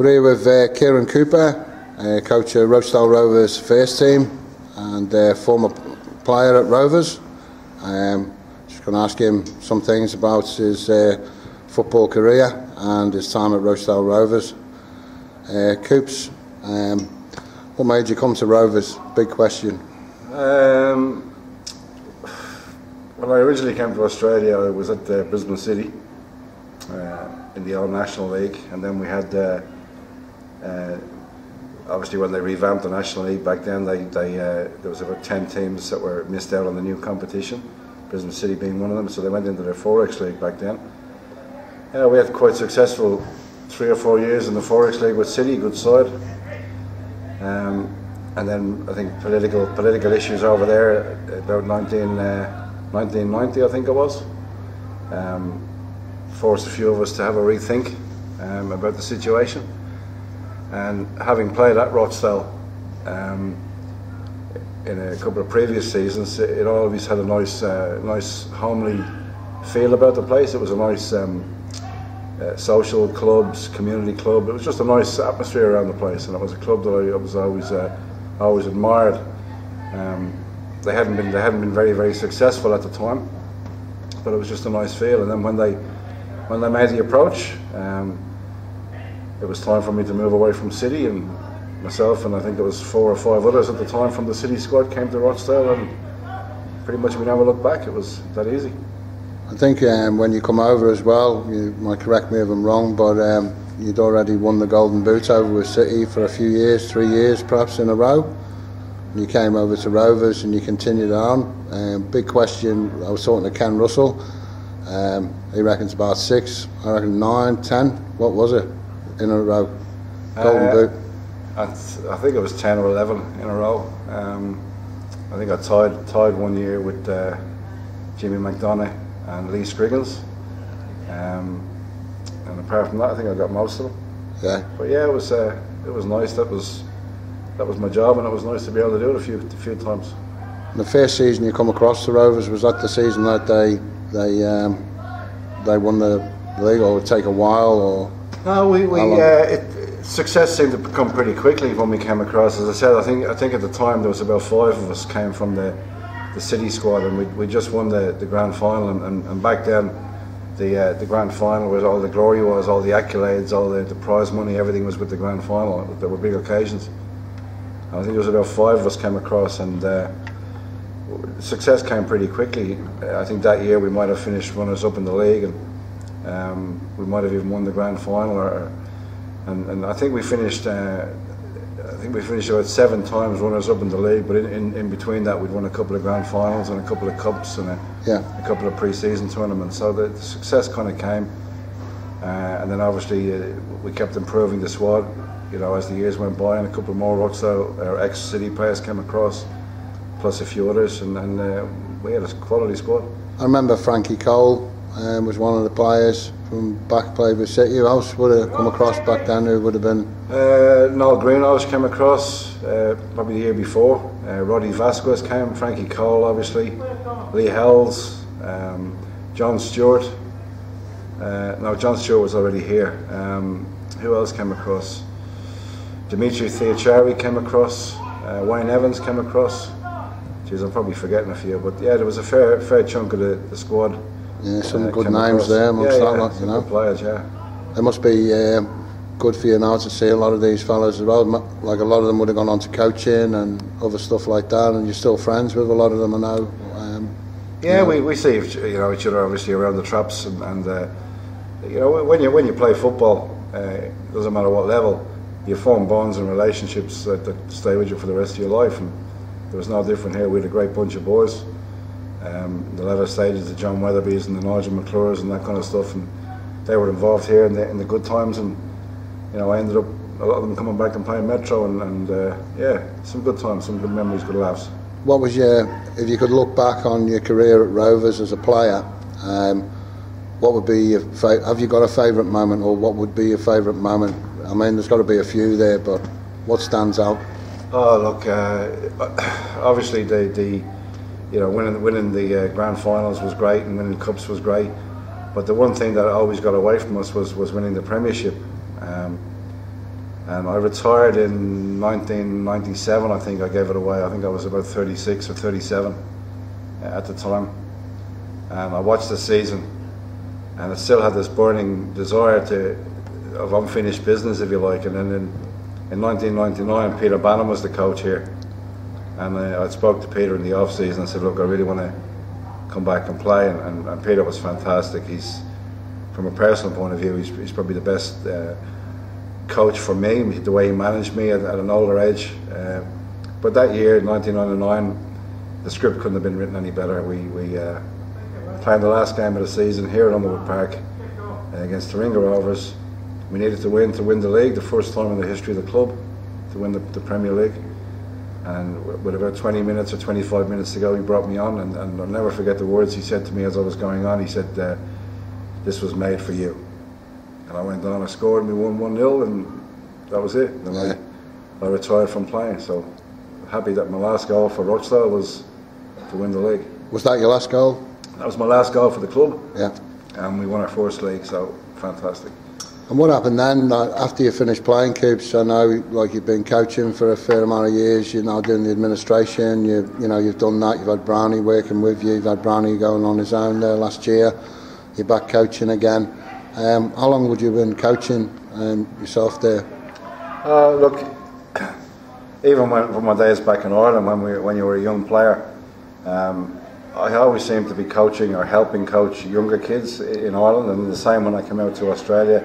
We're here with Kieran Cooper, coach of Rochedale Rovers first team and former player at Rovers. Just going to ask him some things about his football career and his time at Rochedale Rovers. Coops, what made you come to Rovers? Big question. When I originally came to Australia, I was at Brisbane City in the old National League, and then we had obviously when they revamped the National League back then, there was about 10 teams that were missed out on the new competition, Brisbane City being one of them, so they went into their Forex League back then. We had quite successful 3 or 4 years in the Forex League with City, good side. And then I think political issues over there about 1990 I think it was, forced a few of us to have a rethink about the situation. And having played at Rochdale in a couple of previous seasons, it always had a nice homely feel about the place. It was a nice social clubs, community club. It was just a nice atmosphere around the place, and it was a club that I was always admired. They hadn't been very successful at the time, but it was just a nice feel. And then when they made the approach, it was time for me to move away from City, and myself and I think there was 4 or 5 others at the time from the City squad came to Rochdale, and pretty much we never looked back. It was that easy. I think when you come over as well, you might correct me if I'm wrong, but you'd already won the Golden Boot over with City for a few years, 3 years perhaps in a row. You came over to Rovers and you continued on. Big question, I was talking to Ken Russell, he reckons about 6, I reckon 9, 10, what was it in a row? Golden Boot? I think it was 10 or 11 in a row. I think I tied 1 year with Jimmy McDonough and Lee Scriggins, and apart from that I think I got most of them. Yeah. But yeah, it was nice. That was my job, and it was nice to be able to do it a few times. The first season you come across the Rovers, was that the season that they won the league, or would it take a while? Or no, success seemed to come pretty quickly when we came across. As I said, I think at the time there was about 5 of us came from the City squad, and we just won the grand final, and back then the grand final was all the glory, was all the accolades, all the prize money, everything was with the grand final. There were big occasions. I think there was about 5 of us came across, and success came pretty quickly. I think that year we might have finished runners up in the league, and we might have even won the grand final, and I think we finished about 7 times runners up in the league, but in between that we'd won a couple of grand finals and a couple of cups and a couple of pre-season tournaments, so the success kind of came, and then obviously we kept improving the squad, you know, as the years went by, and a couple of more Rochdale or ex-City players came across, plus a few others, and we had a quality squad. I remember Frankie Cole was one of the players from back play with City. Who else would have come across back then who would have been? Noel Greenhalgh came across probably the year before. Roddy Vasquez came, Frankie Cole obviously, Lee Hells, John Stewart. No, John Stewart was already here. Who else came across? Dimitri Theachari came across. Wayne Evans came across. Jeez, I'm probably forgetting a few, but yeah, there was a fair chunk of the squad. Yeah, some good names there amongst that lot, you know. Good players, yeah. It must be good for you now to see a lot of these fellas as well. Like a lot of them would have gone on to coaching and other stuff like that, and you're still friends with a lot of them, I know. Yeah, we see each other obviously around the traps, and you know, when you play football, it doesn't matter what level, you form bonds and relationships that stay with you for the rest of your life, and there was no different here. We had a great bunch of boys. The latter stages, the John Weatherby's and the Nigel McClures and that kind of stuff, and they were involved here in the good times, and you know, I ended up a lot of them coming back and playing Metro, and yeah, some good times, some good memories, good laughs. What was if you could look back on your career at Rovers as a player, what would be have you got a favourite moment, or what would be your favourite moment? I mean, there's got to be a few there, but what stands out? Oh look, obviously the winning the grand finals was great, and winning cups was great, but the one thing that always got away from us was winning the premiership. I retired in 1997, I think I gave it away. I think I was about 36 or 37 at the time. And I watched the season, and I still had this burning desire of unfinished business, if you like. And then in 1999, Peter Bannon was the coach here. And I spoke to Peter in the off-season and said, look, I really want to come back and play. And Peter was fantastic. He's, from a personal point of view, he's probably the best coach for me, the way he managed me at an older age. But that year, 1999, the script couldn't have been written any better. We played the last game of the season here at Underwood Park against the Rovers. We needed to win the league, the first time in the history of the club to win the Premier League. And with about 20 minutes or 25 minutes to go, he brought me on, and I'll never forget the words he said to me as I was going on. He said, "This was made for you." And I went on, I scored, and we won 1-0, and that was it. And I retired from playing. So happy that my last goal for Rochdale was to win the league. Was that your last goal? That was my last goal for the club. Yeah. And we won our first league, so fantastic. And what happened then, after you finished playing, Coops? I know, like, you've been coaching for a fair amount of years, you're now doing the administration, you've done that, you've had Brownie working with you, you've had Brownie going on his own there last year, you're back coaching again. How long would you have been coaching yourself there? Look, even from my days back in Ireland, when you were a young player, I always seemed to be coaching or helping coach younger kids in Ireland, and the same when I came out to Australia.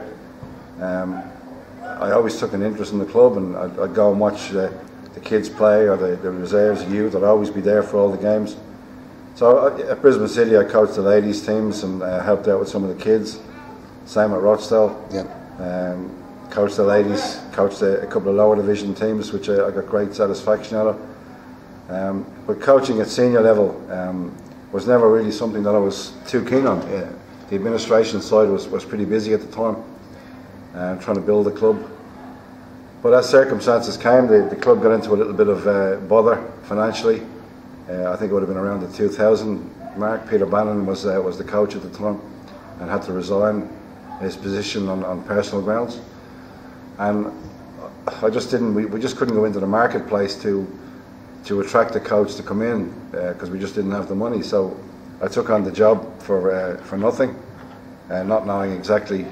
I always took an interest in the club, and I'd go and watch the kids play, or the reserves, youth. I'd always be there for all the games. So at Brisbane City, I coached the ladies teams and helped out with some of the kids. Same at Rochdale. Yeah. Coached the ladies, coached a couple of lower division teams, which I got great satisfaction out of. But coaching at senior level was never really something that I was too keen on. Yeah. The administration side was pretty busy at the time, trying to build the club. But as circumstances came, the club got into a little bit of bother financially. I think it would have been around the 2000 mark. Peter Bannon was the coach at the time and had to resign his position on personal grounds. And I just didn't. We just couldn't go into the marketplace to attract a coach to come in because we just didn't have the money. So I took on the job for nothing, not knowing exactly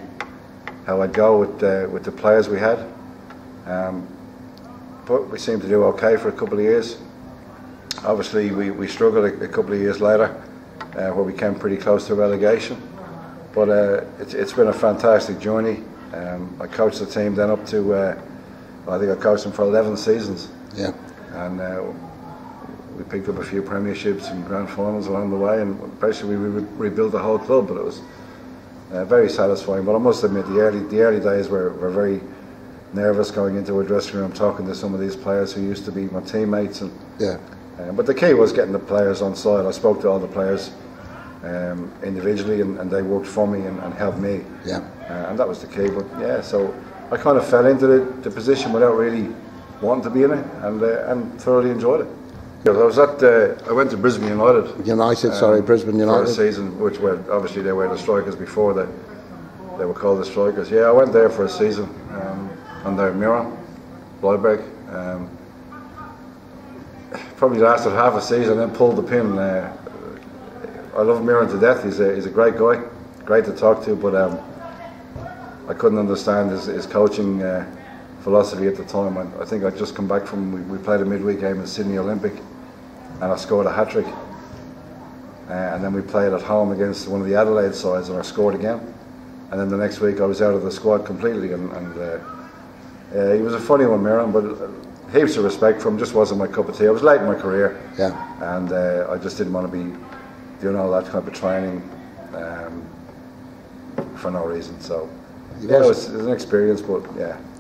how I'd go with the players we had. But we seemed to do okay for a couple of years. Obviously, we struggled a couple of years later, where we came pretty close to relegation. But it's been a fantastic journey. I coached the team then up to, I think I coached them for 11 seasons. Yeah. And we picked up a few premierships and grand finals along the way, and basically we rebuilt the whole club. But it was very satisfying. But I must admit, the early days were very nervous going into a dressing room, talking to some of these players who used to be my teammates. And yeah. But the key was getting the players on side. I spoke to all the players individually, and they worked for me and helped me. Yeah. And that was the key. But yeah, so I kind of fell into the position without really wanting to be in it, and thoroughly enjoyed it. I went to Brisbane United. Brisbane United. For a season, which were obviously they were the strikers before they were called the strikers. Yeah, I went there for a season under Miron Bleiberg. Probably lasted half a season, then pulled the pin. I love Miron to death. He's a great guy, great to talk to, but I couldn't understand his coaching philosophy at the time. I think I'd just come back from, we played a midweek game in Sydney Olympic, and I scored a hat-trick. And then we played at home against one of the Adelaide sides, and I scored again. And then the next week I was out of the squad completely, and he was a funny one, Miron, but heaps of respect for him. Just wasn't my cup of tea. I was late in my career, and I just didn't want to be doing all that kind of training for no reason. So yeah, it was an experience, but yeah.